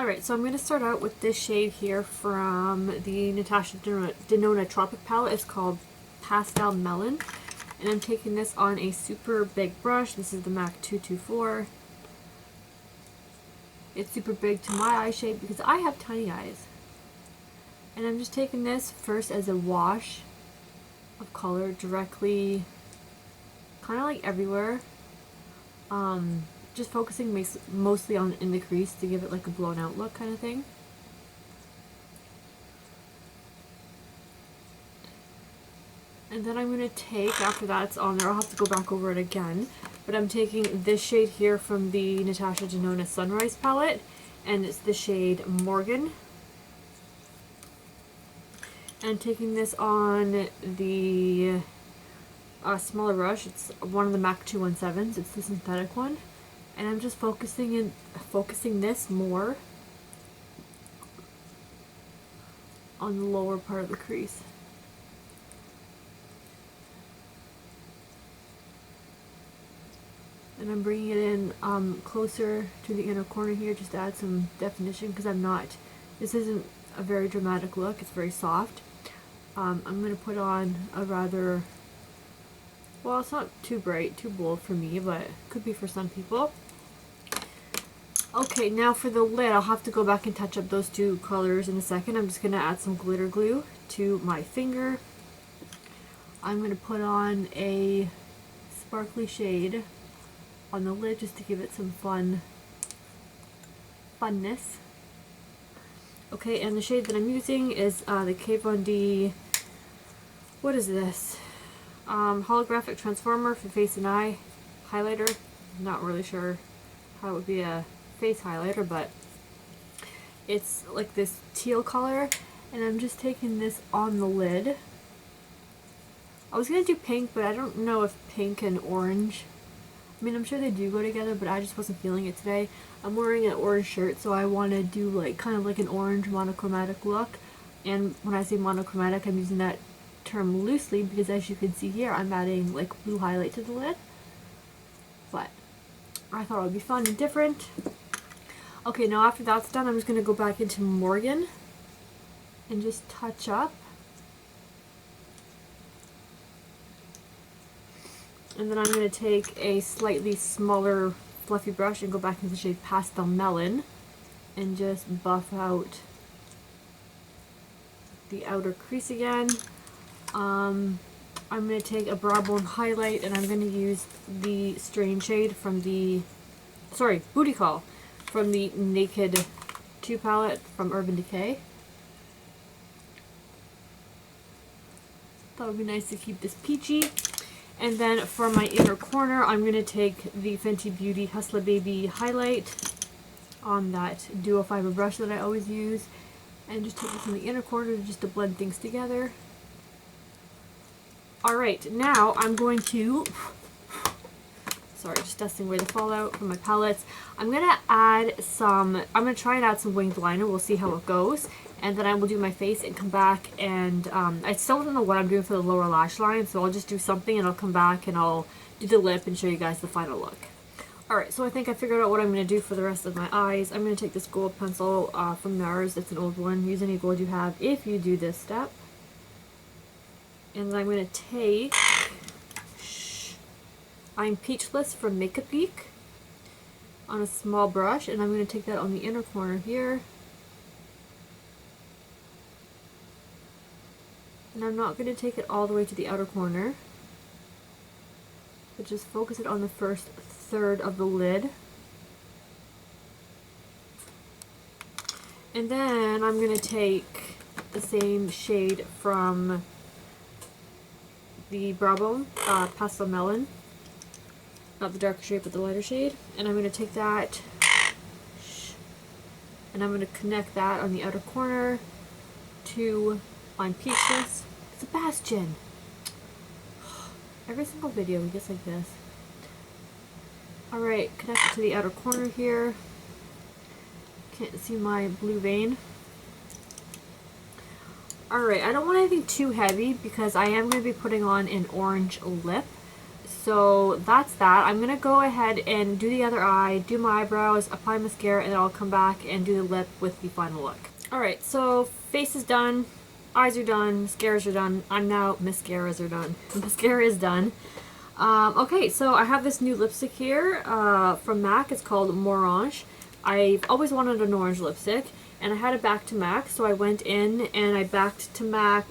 Alright, so I'm going to start out with this shade here from the Natasha Denona Tropic palette. It's called Pastel Melon. And I'm taking this on a super big brush. This is the MAC 224. It's super big to my eye shape because I have tiny eyes. And I'm just taking this first as a wash of color directly, kind of like everywhere. Just focusing mostly on in the crease to give it like a blown out look kind of thing. And then I'm going to take, after that's on there, I'll have to go back over it again, but I'm taking this shade here from the Natasha Denona Sunrise palette, and it's the shade Morgan. And taking this on the smaller brush, it's one of the MAC 217s, it's the synthetic one. And I'm just focusing this more on the lower part of the crease. And I'm bringing it in closer to the inner corner here just to add some definition, because this isn't a very dramatic look, it's very soft. I'm going to put on a rather, well, it's not too bright, too bold for me, but it could be for some people. Okay, now for the lid, I'll have to go back and touch up those two colors in a second. I'm just going to add some glitter glue to my finger. I'm going to put on a sparkly shade on the lid just to give it some funness. Okay, and the shade that I'm using is the Kat Von D, what is this? Holographic Transformer for Face and Eye highlighter. Not really sure how it would be a face highlighter, but it's like this teal color, and I'm just taking this on the lid. I was gonna do pink, but I don't know if pink and orange, I mean, I'm sure they do go together, but I just wasn't feeling it today. I'm wearing an orange shirt, so I want to do like kind of like an orange monochromatic look. And when I say monochromatic, I'm using that term loosely because, as you can see here, I'm adding like blue highlight to the lid. But I thought it would be fun and different. Okay, now after that's done, I'm just going to go back into Morgan and just touch up. And then I'm going to take a slightly smaller fluffy brush and go back into the shade Pastel Melon and just buff out the outer crease again. I'm going to take a brow bone highlight, and I'm going to use the Strain shade from the, Booty Call from the Naked 2 palette from Urban Decay. Thought it would be nice to keep this peachy. And then for my inner corner, I'm going to take the Fenty Beauty Hustler Baby highlight on that duo fiber brush that I always use, and just take this in the inner corner just to blend things together. Alright, now I'm going to, just dusting away the fallout from my palettes. I'm going to try and add some winged liner. We'll see how it goes. And then I will do my face and come back, and I still don't know what I'm doing for the lower lash line, so I'll just do something and I'll come back and I'll do the lip and show you guys the final look. Alright, so I think I figured out what I'm going to do for the rest of my eyes. I'm going to take this gold pencil from Mirage. It's an old one. Use any gold you have if you do this step. And then I'm going to take I'm Peachless from Makeup Geek on a small brush, and I'm going to take that on the inner corner here. And I'm not going to take it all the way to the outer corner, but just focus it on the first third of the lid. And then I'm going to take the same shade from the Brow Bone, Pastel Melon, not the darker shade but the lighter shade, and I'm going to take that and I'm going to connect that on the outer corner to I'm Peachless. Sebastian! Every single video he gets like this. Alright, connect it to the outer corner here. Can't see my blue vein. Alright, I don't want anything too heavy because I am going to be putting on an orange lip. so that's that. I'm gonna go ahead and do the other eye, do my eyebrows, apply mascara, and then I'll come back and do the lip with the final look. Alright, so face is done, eyes are done, mascaras are done. Mascaras are done. Mascara is done. Okay, so I have this new lipstick here from MAC. It's called Mirage. I've always wanted an orange lipstick, and I had it back to MAC, so I went in and I backed to MAC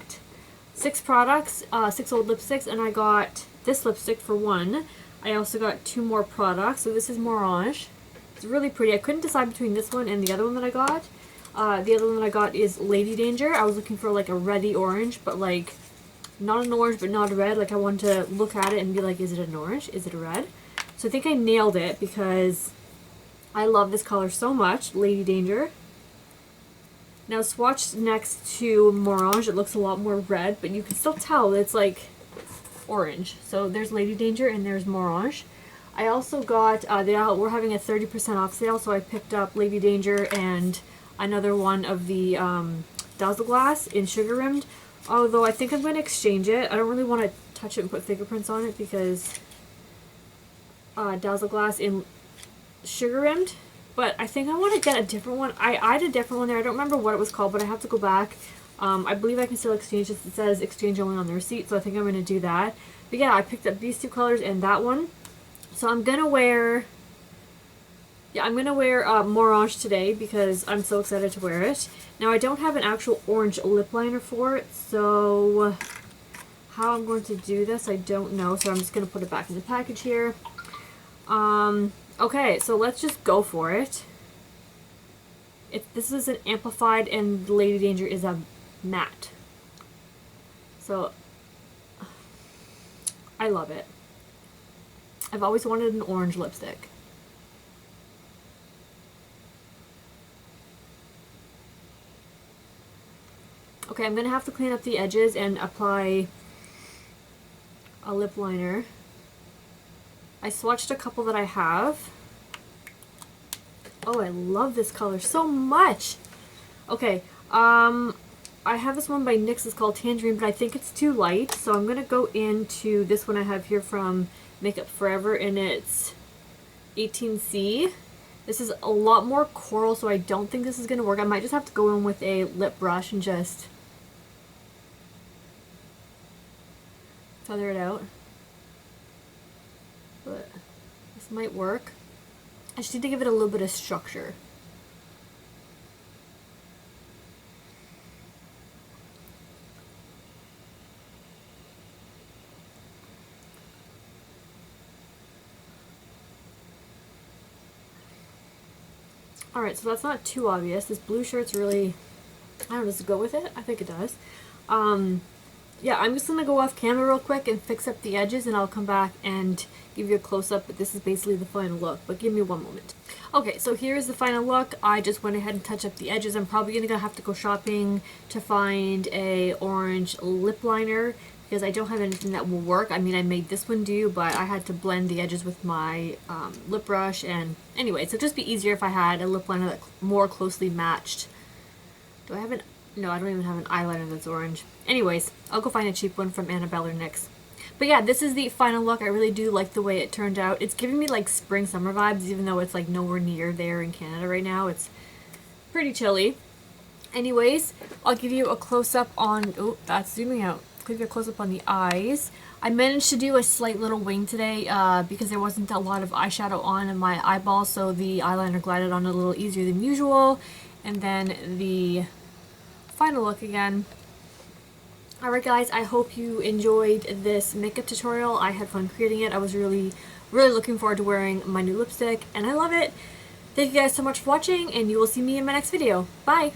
6 products, 6 old lipsticks, and I got this lipstick for 1. I also got 2 more products, so this is Mirage. It's really pretty. I couldn't decide between this one and the other one that I got. The other one that I got is Lady Danger. I was looking for like a reddy orange, but like not an orange but not a red. Like I wanted to look at it and be like, is it an orange? Is it a red? So I think I nailed it because I love this color so much, Lady Danger. Now swatched next to Mirage, it looks a lot more red, but you can still tell it's like orange. So there's Lady Danger and there's Mirage. I also got, we're having a 30% off sale, so I picked up Lady Danger and another one of the Dazzle Glass in Sugar Rimmed. Although I think I'm going to exchange it. I don't really want to touch it and put fingerprints on it because Dazzle Glass in Sugar Rimmed. But I think I want to get a different one. I had a different one there. I don't remember what it was called, but I have to go back. I believe I can still exchange this. It says exchange only on the receipt, so I think I'm going to do that. But yeah, I picked up these 2 colors and that one. So I'm going to wear... Yeah, I'm going to wear Mirage today because I'm so excited to wear it. Now, I don't have an actual orange lip liner for it, so how I'm going to do this, I don't know. So I'm just going to put it back in the package here. Okay, so let's just go for it. This is an amplified and Lady Danger is a matte. So, I love it. I've always wanted an orange lipstick. Okay, I'm going to have to clean up the edges and apply a lip liner. I swatched a couple that I have. Oh, I love this color so much! Okay, I have this one by NYX. It's called Tangerine, but I think it's too light, so I'm going to go into this one I have here from Makeup Forever, and it's 18C. This is a lot more coral, so I don't think this is going to work. I might just have to go in with a lip brush and just feather it out. But this might work. I just need to give it a little bit of structure. Alright, so that's not too obvious. This blue shirt's really, I don't know, does it go with it? I think it does. Yeah, I'm just going to go off camera real quick and fix up the edges, and I'll come back and give you a close-up, but this is basically the final look. But give me one moment. Okay, so here's the final look. I just went ahead and touched up the edges. I'm probably going to have to go shopping to find a orange lip liner because I don't have anything that will work. I mean, I made this one do, but I had to blend the edges with my lip brush. And anyway, so it'd just be easier if I had a lip liner that more closely matched. Do I have an... No, I don't even have an eyeliner that's orange. Anyways, I'll go find a cheap one from Annabelle or NYX. But yeah, this is the final look. I really do like the way it turned out. It's giving me like spring summer vibes, even though it's like nowhere near there in Canada right now. It's pretty chilly. Anyways, I'll give you a close-up on... Oh, that's zooming out. I'll give you a close-up on the eyes. I managed to do a slight little wing today because there wasn't a lot of eyeshadow on in my eyeballs, so the eyeliner glided on a little easier than usual. And then the final look again. Alright guys, I hope you enjoyed this makeup tutorial. I had fun creating it. I was really looking forward to wearing my new lipstick, and I love it. Thank you guys so much for watching, and you will see me in my next video. Bye!